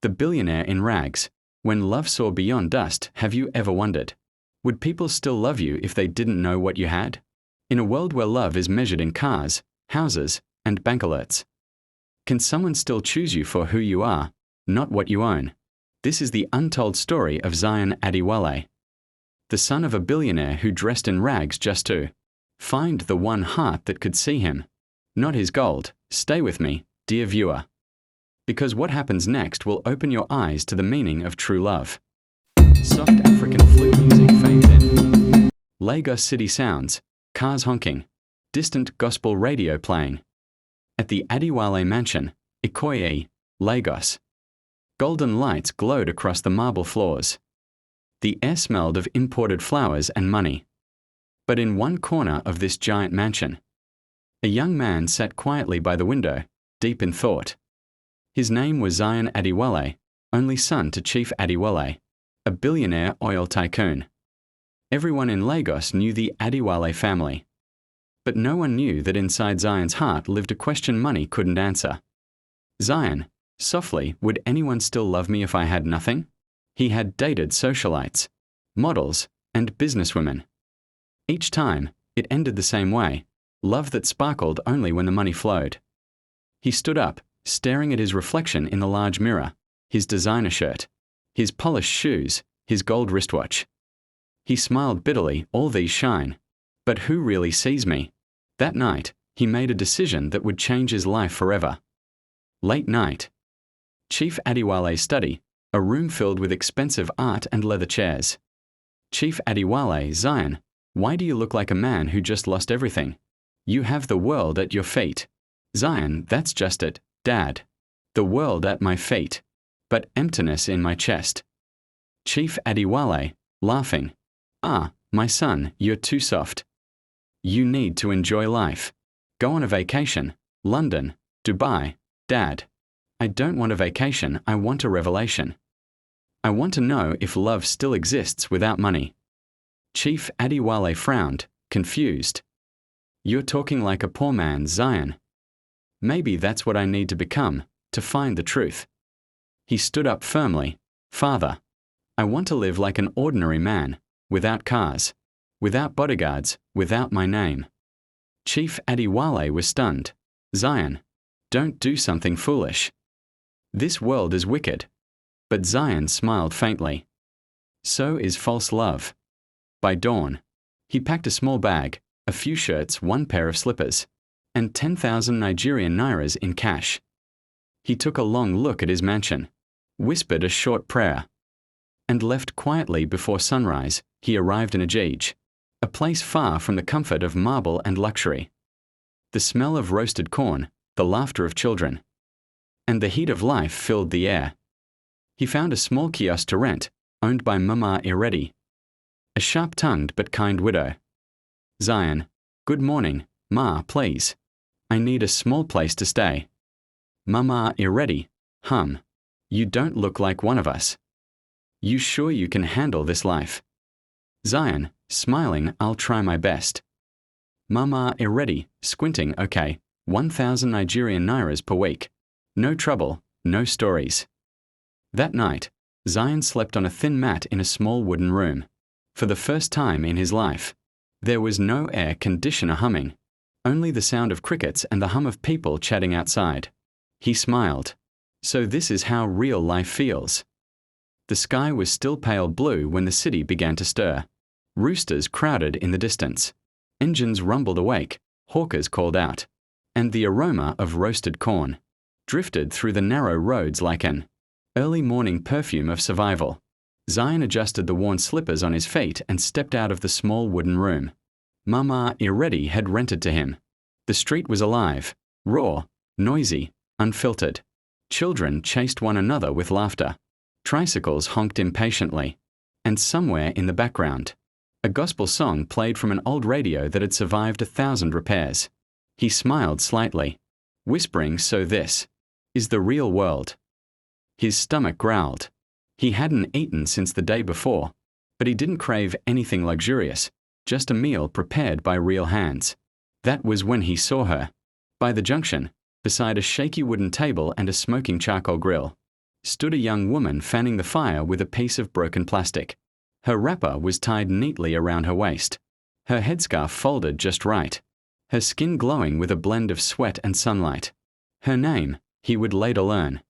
The billionaire in rags. When love saw beyond dust, have you ever wondered? Would people still love you if they didn't know what you had? In a world where love is measured in cars, houses, and bank alerts. Can someone still choose you for who you are, not what you own? This is the untold story of Zion Adewale, the son of a billionaire who dressed in rags just to find the one heart that could see him, not his gold. Stay with me, dear viewer, because what happens next will open your eyes to the meaning of true love. Soft African flute music fades in. Lagos city sounds, cars honking, distant gospel radio playing. At the Adewale mansion, Ikoyi, Lagos. Golden lights glowed across the marble floors. The air smelled of imported flowers and money. But in one corner of this giant mansion, a young man sat quietly by the window, deep in thought. His name was Zion Adewale, only son to Chief Adewale, a billionaire oil tycoon. Everyone in Lagos knew the Adewale family. But no one knew that inside Zion's heart lived a question money couldn't answer. Zion, softly, would anyone still love me if I had nothing? He had dated socialites, models, and businesswomen. Each time, it ended the same way, love that sparkled only when the money flowed. He stood up, staring at his reflection in the large mirror, his designer shirt, his polished shoes, his gold wristwatch. He smiled bitterly, all these shine. But who really sees me? That night, he made a decision that would change his life forever. Late night. Chief Adewale's study, a room filled with expensive art and leather chairs. Chief Adewale, Zion, why do you look like a man who just lost everything? You have the world at your feet. Zion, that's just it, Dad. The world at my feet, but emptiness in my chest. Chief Adewale, laughing. Ah, my son, you're too soft. You need to enjoy life. Go on a vacation. London, Dubai, Dad. I don't want a vacation, I want a revelation. I want to know if love still exists without money. Chief Adewale frowned, confused. You're talking like a poor man, Zion. Maybe that's what I need to become, to find the truth. He stood up firmly. Father, I want to live like an ordinary man, without cars, without bodyguards, without my name. Chief Adewale was stunned. Zion, don't do something foolish. This world is wicked. But Zion smiled faintly. So is false love. By dawn, he packed a small bag, a few shirts, one pair of slippers, and 10,000 Nigerian nairas in cash. He took a long look at his mansion, whispered a short prayer, and left quietly before sunrise. He arrived in Ajij, a place far from the comfort of marble and luxury. The smell of roasted corn, the laughter of children, and the heat of life filled the air. He found a small kiosk to rent, owned by Mama Iredi, a sharp-tongued but kind widow. Zion, good morning, Ma, please. I need a small place to stay. Mama Iredi, you don't look like one of us. You sure you can handle this life? Zion, smiling, I'll try my best. Mama Iredi, squinting, okay, 1,000 Nigerian nairas per week. No trouble, no stories. That night, Zion slept on a thin mat in a small wooden room. For the first time in his life, there was no air conditioner humming, only the sound of crickets and the hum of people chatting outside. He smiled. So this is how real life feels. The sky was still pale blue when the city began to stir. Roosters crowded in the distance. Engines rumbled awake, hawkers called out, and the aroma of roasted corn drifted through the narrow roads like an early morning perfume of survival. Zion adjusted the worn slippers on his feet and stepped out of the small wooden room. Mama Iredi had rented to him. The street was alive, raw, noisy, unfiltered. Children chased one another with laughter. Tricycles honked impatiently. And somewhere in the background, a gospel song played from an old radio that had survived 1,000 repairs. He smiled slightly, whispering, so this is the real world. His stomach growled. He hadn't eaten since the day before, but he didn't crave anything luxurious, just a meal prepared by real hands. That was when he saw her, by the junction, beside a shaky wooden table and a smoking charcoal grill. stood a young woman fanning the fire with a piece of broken plastic. Her wrapper was tied neatly around her waist. Her headscarf folded just right. Her skin glowing with a blend of sweat and sunlight. Her name, he would later learn,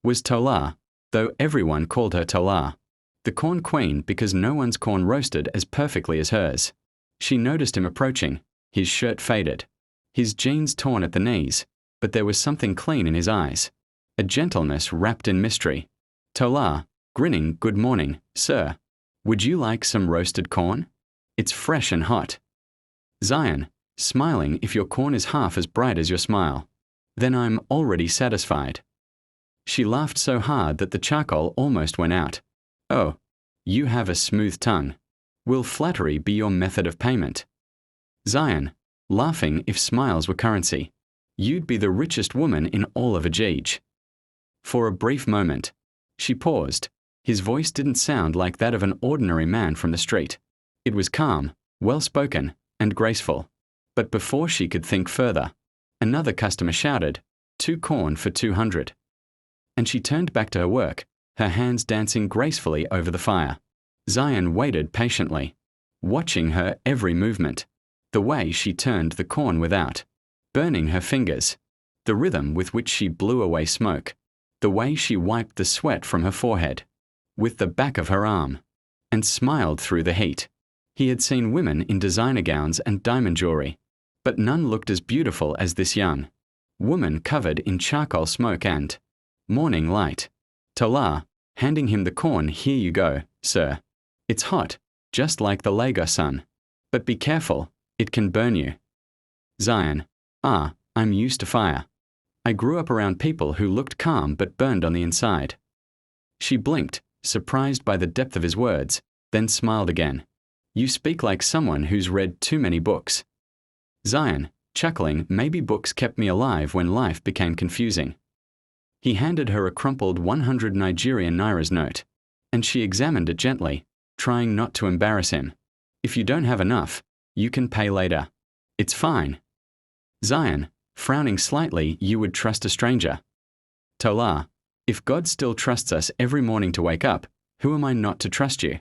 was Tola, though everyone called her Tola. The corn queen because no one's corn roasted as perfectly as hers. She noticed him approaching, his shirt faded, his jeans torn at the knees, but there was something clean in his eyes, a gentleness wrapped in mystery. Tola, grinning, "Good morning, sir. Would you like some roasted corn? It's fresh and hot." Zion, smiling, "If your corn is half as bright as your smile, then I'm already satisfied." She laughed so hard that the charcoal almost went out. "Oh, you have a smooth tongue. Will flattery be your method of payment?" Zion, laughing, "If smiles were currency, you'd be the richest woman in all of Ajij." For a brief moment, she paused. His voice didn't sound like that of an ordinary man from the street. It was calm, well-spoken, and graceful. But before she could think further, another customer shouted, "2 corn for 200. And she turned back to her work, her hands dancing gracefully over the fire. Zion waited patiently, watching her every movement, the way she turned the corn without burning her fingers, the rhythm with which she blew away smoke, the way she wiped the sweat from her forehead with the back of her arm, and smiled through the heat. He had seen women in designer gowns and diamond jewelry, but none looked as beautiful as this young woman covered in charcoal smoke and morning light. Tola, handing him the corn, "Here you go, sir. It's hot, just like the Lagos sun. But be careful, it can burn you." Zion, "I'm used to fire. I grew up around people who looked calm but burned on the inside." She blinked, surprised by the depth of his words, then smiled again. "You speak like someone who's read too many books." Zion, chuckling, "Maybe books kept me alive when life became confusing." He handed her a crumpled 100 Nigerian Naira's note, and she examined it gently, trying not to embarrass him. "If you don't have enough, you can pay later. It's fine." Zion, frowning slightly, "You would trust a stranger?" Tola, "If God still trusts us every morning to wake up, who am I not to trust you?"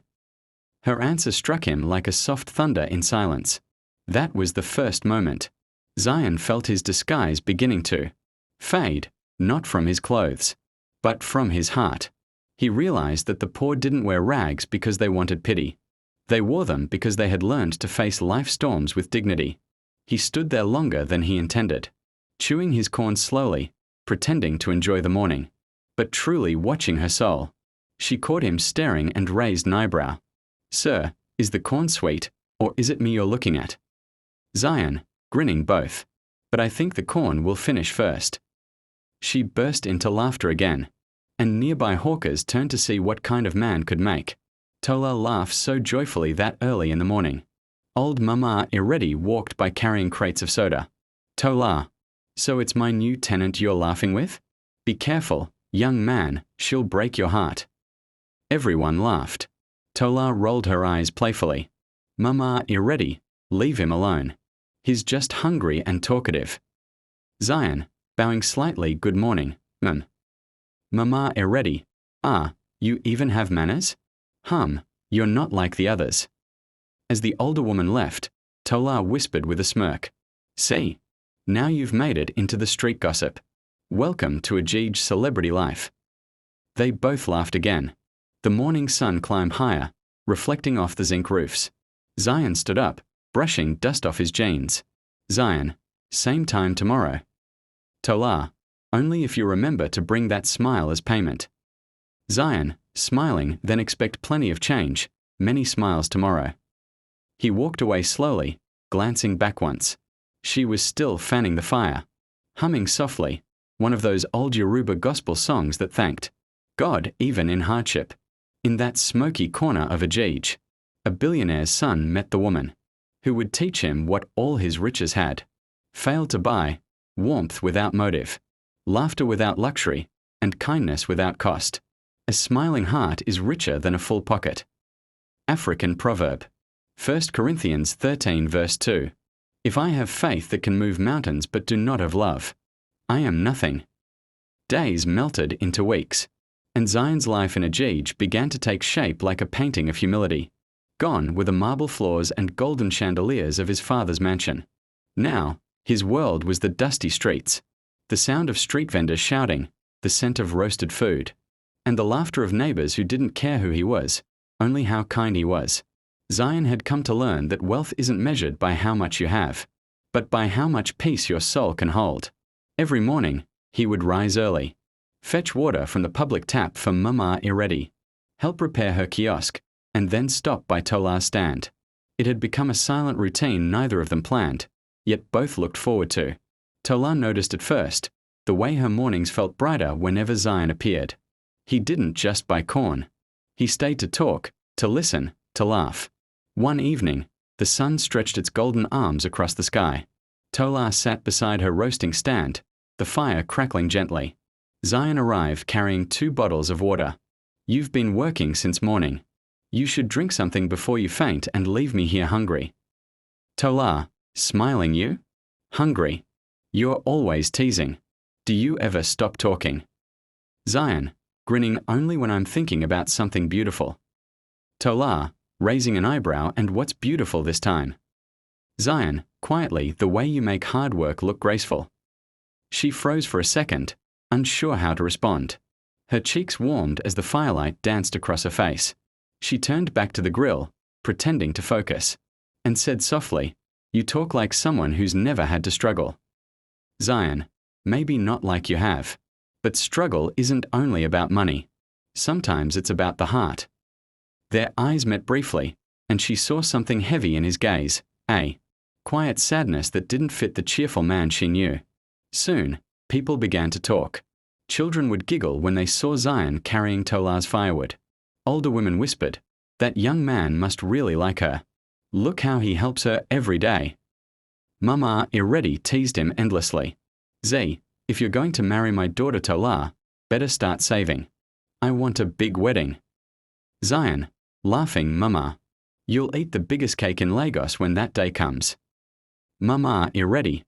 Her answer struck him like a soft thunder in silence. That was the first moment. Zion felt his disguise beginning to fade, not from his clothes, but from his heart. He realized that the poor didn't wear rags because they wanted pity. They wore them because they had learned to face life storms with dignity. He stood there longer than he intended, chewing his corn slowly, pretending to enjoy the morning, but truly watching her soul. She caught him staring and raised an eyebrow. "Sir, is the corn sweet, or is it me you're looking at?" Zion, grinning, "Both. But I think the corn will finish first." She burst into laughter again, and nearby hawkers turned to see what kind of man could make Tola laugh so joyfully that early in the morning. Old Mama Iredi walked by carrying crates of soda. "Tola, so it's my new tenant you're laughing with? Be careful, young man, she'll break your heart." Everyone laughed. Tola rolled her eyes playfully. "Mama Iredi, leave him alone. He's just hungry and talkative." Zion, bowing slightly, "Good morning, ma'am." Mama Iredi, You even have manners? You're not like the others." As the older woman left, Tola whispered with a smirk, "See, now you've made it into the street gossip. Welcome to Ajij celebrity life." They both laughed again. The morning sun climbed higher, reflecting off the zinc roofs. Zion stood up, brushing dust off his jeans. Zion, "Same time tomorrow." Tola, "Only if you remember to bring that smile as payment." Zion, smiling, "Then expect plenty of change, many smiles tomorrow." He walked away slowly, glancing back once. She was still fanning the fire, humming softly, one of those old Yoruba gospel songs that thanked God even in hardship. In that smoky corner of Ajij, a billionaire's son met the woman who would teach him what all his riches had failed to buy: warmth without motive, laughter without luxury, and kindness without cost. A smiling heart is richer than a full pocket. African proverb. 1 Corinthians 13 verse 2. If I have faith that can move mountains but do not have love, I am nothing. Days melted into weeks, and Zion's life in Ajij began to take shape like a painting of humility. Gone were the marble floors and golden chandeliers of his father's mansion. Now, his world was the dusty streets, the sound of street vendors shouting, the scent of roasted food, and the laughter of neighbors who didn't care who he was, only how kind he was. Zion had come to learn that wealth isn't measured by how much you have, but by how much peace your soul can hold. Every morning, he would rise early, fetch water from the public tap for Mama Iredi, help repair her kiosk, and then stop by Tola's stand. It had become a silent routine neither of them planned, yet both looked forward to. Tola noticed at first the way her mornings felt brighter whenever Zion appeared. He didn't just buy corn. He stayed to talk, to listen, to laugh. One evening, the sun stretched its golden arms across the sky. Tola sat beside her roasting stand, the fire crackling gently. Zion arrived carrying 2 bottles of water. "You've been working since morning. You should drink something before you faint and leave me here hungry." Tola, smiling, "You? Hungry? You're always teasing. Do you ever stop talking?" Zion, grinning, "Only when I'm thinking about something beautiful." Tola, raising an eyebrow, "And what's beautiful this time?" Zion, quietly, "The way you make hard work look graceful." She froze for a second, unsure how to respond. Her cheeks warmed as the firelight danced across her face. She turned back to the grill, pretending to focus, and said softly, "You talk like someone who's never had to struggle." Zion, "Maybe not like you have, but struggle isn't only about money. Sometimes it's about the heart." Their eyes met briefly, and she saw something heavy in his gaze, a quiet sadness that didn't fit the cheerful man she knew. Soon, people began to talk. Children would giggle when they saw Zion carrying Tola's firewood. Older women whispered, "That young man must really like her. Look how he helps her every day." Mama Iredi teased him endlessly. "Z, if you're going to marry my daughter Tola, better start saving. I want a big wedding." Zion, laughing, "Mama, you'll eat the biggest cake in Lagos when that day comes." Mama Iredi,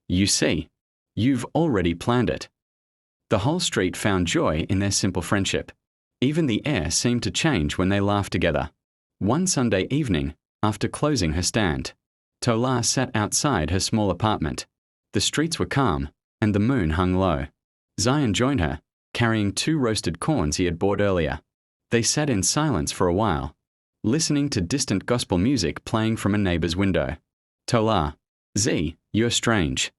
"You see, you've already planned it." The whole street found joy in their simple friendship. Even the air seemed to change when they laughed together. One Sunday evening, after closing her stand, Tola sat outside her small apartment. The streets were calm, and the moon hung low. Zion joined her, carrying 2 roasted corns he had bought earlier. They sat in silence for a while, listening to distant gospel music playing from a neighbor's window. Tola, "Z, you're strange."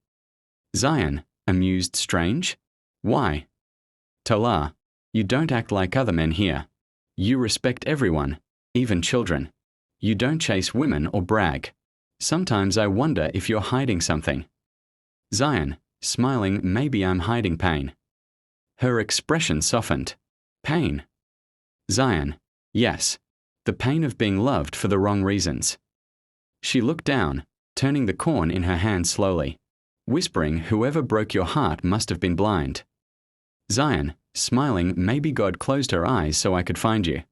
Zion, amused, "Strange? Why?" Tola, "You don't act like other men here. You respect everyone, even children. You don't chase women or brag. Sometimes I wonder if you're hiding something." Zion, smiling, "Maybe I'm hiding pain." Her expression softened. "Pain?" Zion, "Yes, the pain of being loved for the wrong reasons." She looked down, turning the corn in her hand slowly, whispering, "Whoever broke your heart must have been blind." Zion, smiling, "Maybe God closed her eyes so I could find you."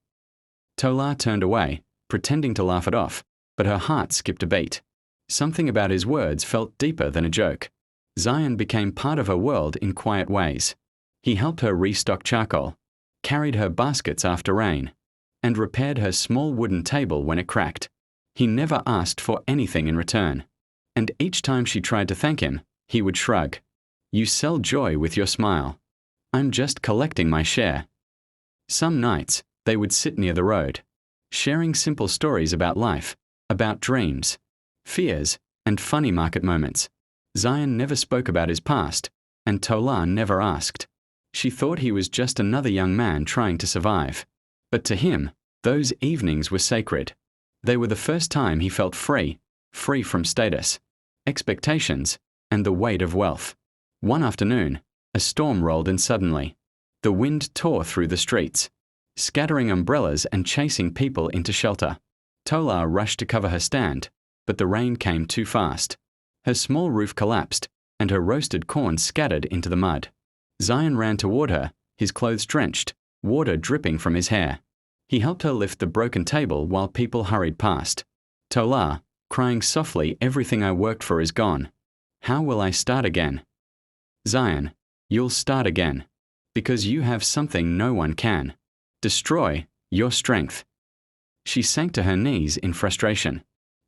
Tola turned away, pretending to laugh it off, but her heart skipped a beat. Something about his words felt deeper than a joke. Zion became part of her world in quiet ways. He helped her restock charcoal, carried her baskets after rain, and repaired her small wooden table when it cracked. He never asked for anything in return. And each time she tried to thank him, he would shrug. "You sell joy with your smile. I'm just collecting my share." Some nights, they would sit near the road, sharing simple stories about life, about dreams, fears, and funny market moments. Zion never spoke about his past, and Tola never asked. She thought he was just another young man trying to survive. But to him, those evenings were sacred. They were the first time he felt free from status, expectations, and the weight of wealth. One afternoon, a storm rolled in suddenly. The wind tore through the streets, scattering umbrellas and chasing people into shelter. Tola rushed to cover her stand, but the rain came too fast. Her small roof collapsed, and her roasted corn scattered into the mud. Zion ran toward her, his clothes drenched, water dripping from his hair. He helped her lift the broken table while people hurried past. Tola, crying softly, "Everything I worked for is gone. How will I start again?" Zion, "You'll start again. Because you have something no one can. Destroy your strength. She sank to her knees in frustration.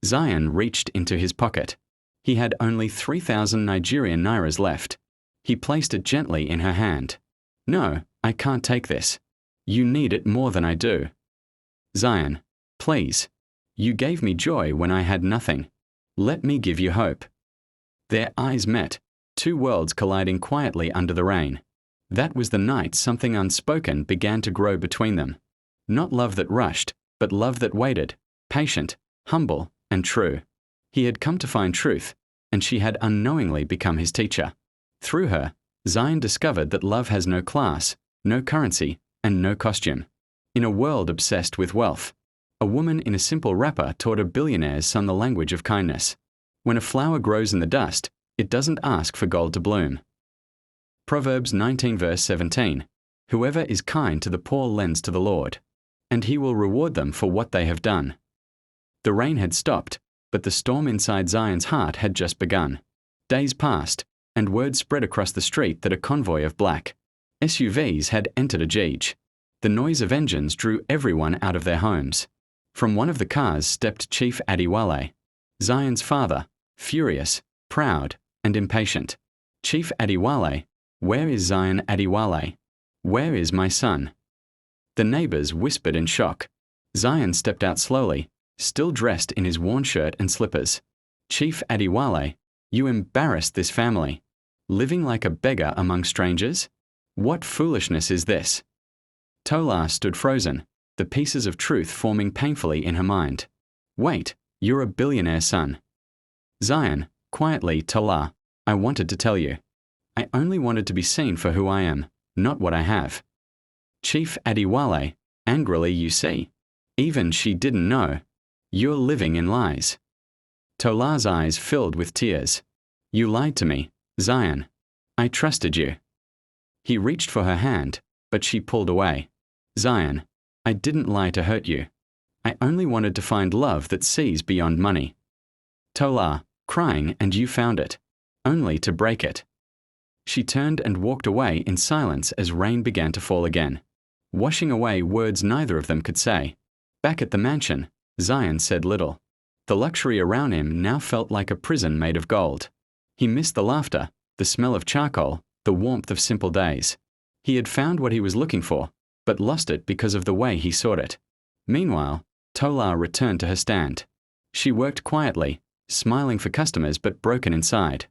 Zion reached into his pocket. He had only 3,000 Nigerian nairas left. He placed it gently in her hand. No, I can't take this. You need it more than I do. Zion, please. You gave me joy when I had nothing. Let me give you hope. Their eyes met, two worlds colliding quietly under the rain. That was the night something unspoken began to grow between them. Not love that rushed, but love that waited, patient, humble, and true. He had come to find truth, and she had unknowingly become his teacher. Through her, Zion discovered that love has no class, no currency, and no costume. In a world obsessed with wealth, a woman in a simple wrapper taught a billionaire's son the language of kindness. When a flower grows in the dust, it doesn't ask for gold to bloom. Proverbs 19 verse 17. Whoever is kind to the poor lends to the Lord, and he will reward them for what they have done. The rain had stopped, but the storm inside Zion's heart had just begun. Days passed, and word spread across the street that a convoy of black SUVs had entered Ajij. The noise of engines drew everyone out of their homes. From one of the cars stepped Chief Adewale, Zion's father, furious, proud, and impatient. Chief Adewale, where is Zion Adewale? Where is my son? The neighbors whispered in shock. Zion stepped out slowly, still dressed in his worn shirt and slippers. Chief Adewale, you embarrassed this family. Living like a beggar among strangers? What foolishness is this? Tola stood frozen, the pieces of truth forming painfully in her mind. Wait, you're a billionaire son. Zion, quietly, Tola, I wanted to tell you. I only wanted to be seen for who I am, not what I have. Chief Adewale, angrily, you see. Even she didn't know. You're living in lies. Tola's eyes filled with tears. You lied to me, Zion. I trusted you. He reached for her hand, but she pulled away. Zion, I didn't lie to hurt you. I only wanted to find love that sees beyond money. Tola, crying, and you found it, only to break it. She turned and walked away in silence as rain began to fall again, washing away words neither of them could say. Back at the mansion, Zion said little. The luxury around him now felt like a prison made of gold. He missed the laughter, the smell of charcoal, the warmth of simple days. He had found what he was looking for, but lost it because of the way he sought it. Meanwhile, Tola returned to her stand. She worked quietly, smiling for customers but broken inside.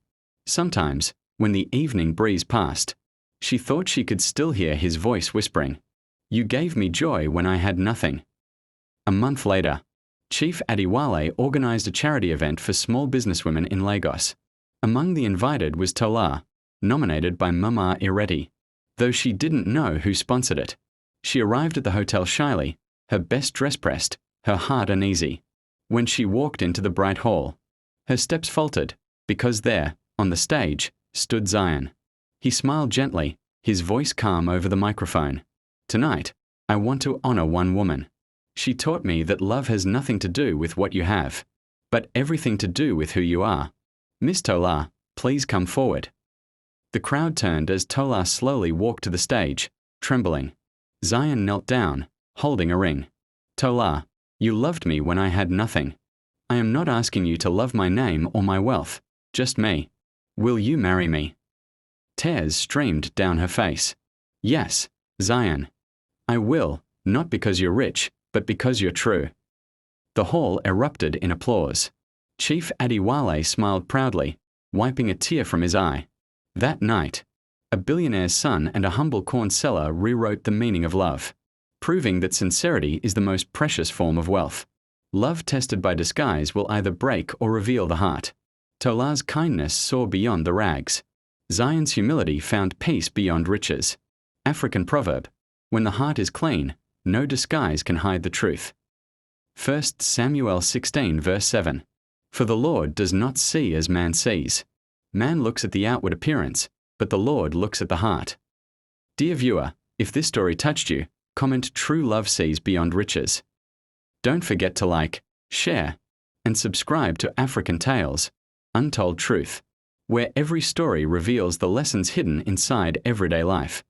Sometimes, when the evening breeze passed, she thought she could still hear his voice whispering, You gave me joy when I had nothing. A month later, Chief Adewale organized a charity event for small businesswomen in Lagos. Among the invited was Tola, nominated by Mama Ireti, though she didn't know who sponsored it. She arrived at the hotel shyly, her best dress pressed, her heart uneasy. When she walked into the bright hall, her steps faltered, because there, on the stage, stood Zion. He smiled gently, his voice calm over the microphone. Tonight, I want to honor one woman. She taught me that love has nothing to do with what you have, but everything to do with who you are. Miss Tola, please come forward. The crowd turned as Tola slowly walked to the stage, trembling. Zion knelt down, holding a ring. Tola, you loved me when I had nothing. I am not asking you to love my name or my wealth, just me. Will you marry me? Tears streamed down her face. Yes, Zion. I will, not because you're rich, but because you're true. The hall erupted in applause. Chief Adewale smiled proudly, wiping a tear from his eye. That night, a billionaire's son and a humble corn seller rewrote the meaning of love, proving that sincerity is the most precious form of wealth. Love tested by disguise will either break or reveal the heart. Tola's kindness saw beyond the rags. Zion's humility found peace beyond riches. African proverb, when the heart is clean, no disguise can hide the truth. 1 Samuel 16 verse 7. For the Lord does not see as man sees. Man looks at the outward appearance, but the Lord looks at the heart. Dear viewer, if this story touched you, comment True Love Sees Beyond Riches. Don't forget to like, share, and subscribe to African Tales, Untold Truth, where every story reveals the lessons hidden inside everyday life.